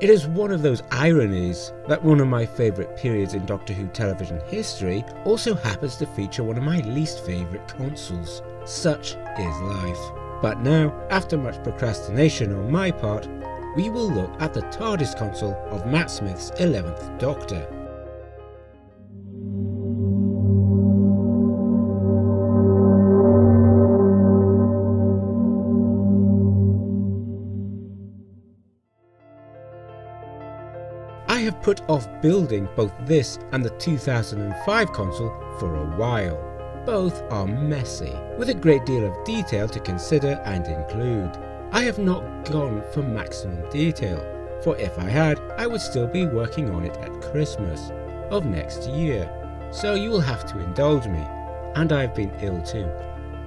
It is one of those ironies that one of my favourite periods in Doctor Who television history also happens to feature one of my least favourite consoles. Such is life. But now, after much procrastination on my part, we will look at the Tardis Console of Matt Smith's 11th Doctor. I have put off building both this and the 2005 console for a while. Both are messy, with a great deal of detail to consider and include. I have not gone for maximum detail, for if I had, I would still be working on it at Christmas of next year, so you will have to indulge me, and I've been ill too.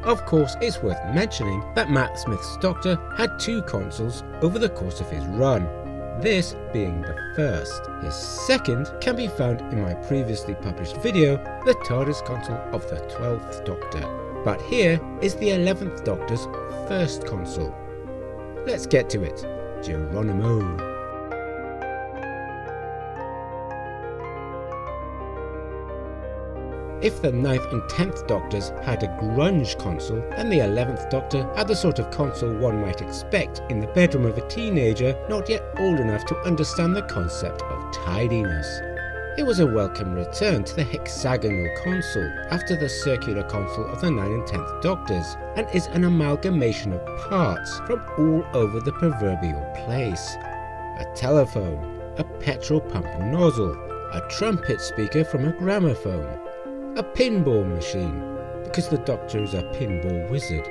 Of course, it's worth mentioning that Matt Smith's Doctor had 2 consoles over the course of his run, this being the first. His second can be found in my previously published video, the Tardis Console of the 12th Doctor. But here is the 11th Doctor's first console. Let's get to it. Geronimo. If the 9th and 10th Doctors had a grunge console, then the 11th Doctor had the sort of console one might expect in the bedroom of a teenager not yet old enough to understand the concept of tidiness. It was a welcome return to the hexagonal console after the circular console of the 9th and 10th Doctors, and is an amalgamation of parts from all over the proverbial place. A telephone, a petrol pump nozzle, a trumpet speaker from a gramophone, a pinball machine, because the Doctor is a pinball wizard.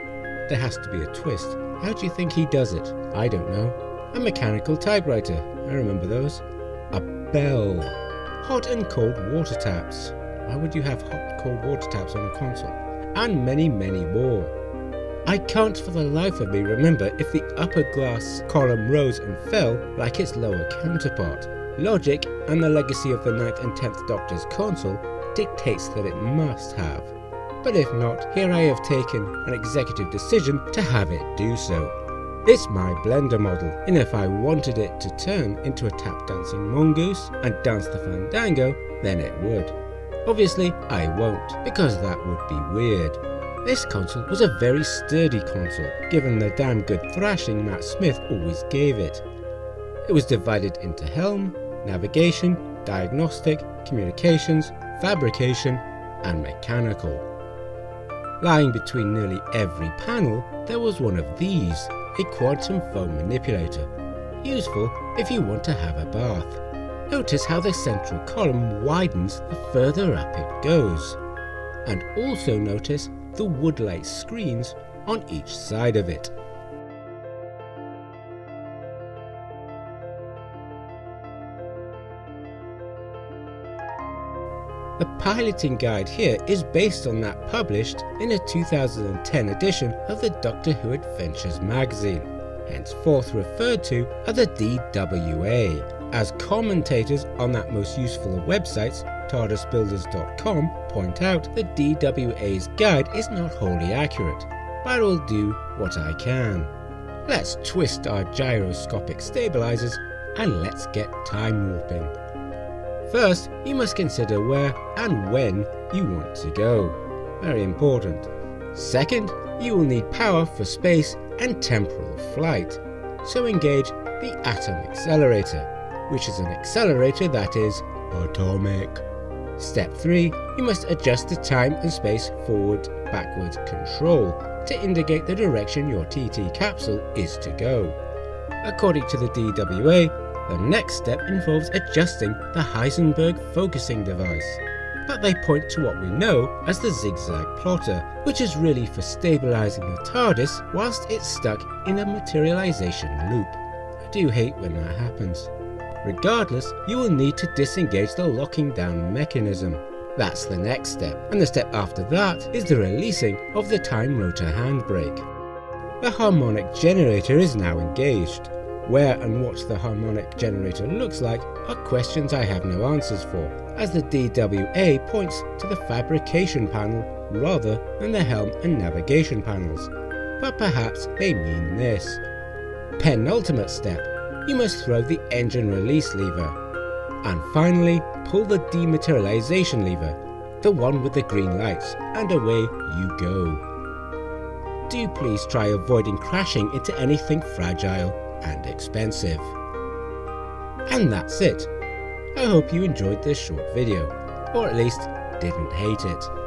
There has to be a twist. How do you think he does it? I don't know. A mechanical typewriter. I remember those. A bell. Hot and cold water taps. Why would you have hot and cold water taps on a console? And many, many more. I can't for the life of me remember if the upper glass column rose and fell like its lower counterpart. Logic and the legacy of the 9th and 10th Doctor's console dictates that it must have. But if not, here I have taken an executive decision to have it do so. It's my blender model, and if I wanted it to turn into a tap dancing mongoose and dance the fandango, then it would. Obviously I won't, because that would be weird. This console was a very sturdy console, given the damn good thrashing Matt Smith always gave it. It was divided into helm, navigation, diagnostic, communications, fabrication, and mechanical. Lying between nearly every panel, there was one of these, a quantum foam manipulator, useful if you want to have a bath. Notice how the central column widens the further up it goes, and also notice the woodlight screens on each side of it. The piloting guide here is based on that published in a 2010 edition of the Doctor Who Adventures magazine, henceforth referred to as the DWA, as commentators on that most useful of websites, TARDISbuilders.com, point out the DWA's guide is not wholly accurate, but I will do what I can. Let's twist our gyroscopic stabilizers and let's get time warping. First, you must consider where and when you want to go. Very important. Second, you will need power for space and temporal flight. So engage the atom accelerator, which is an accelerator that is atomic. Step 3, you must adjust the time and space forward-backward control to indicate the direction your TT capsule is to go. According to the DWA, the next step involves adjusting the Heisenberg focusing device, but they point to what we know as the zigzag plotter, which is really for stabilizing the TARDIS whilst it's stuck in a materialization loop. I do hate when that happens. Regardless, you will need to disengage the locking down mechanism. That's the next step, and the step after that is the releasing of the time rotor handbrake. The harmonic generator is now engaged. Where and what the harmonic generator looks like are questions I have no answers for, as the DWA points to the fabrication panel rather than the helm and navigation panels. But perhaps they mean this. Penultimate step, you must throw the engine release lever. And finally, pull the dematerialization lever, the one with the green lights, and away you go. Do please try avoiding crashing into anything fragile and expensive. And that's it. I hope you enjoyed this short video, or at least didn't hate it.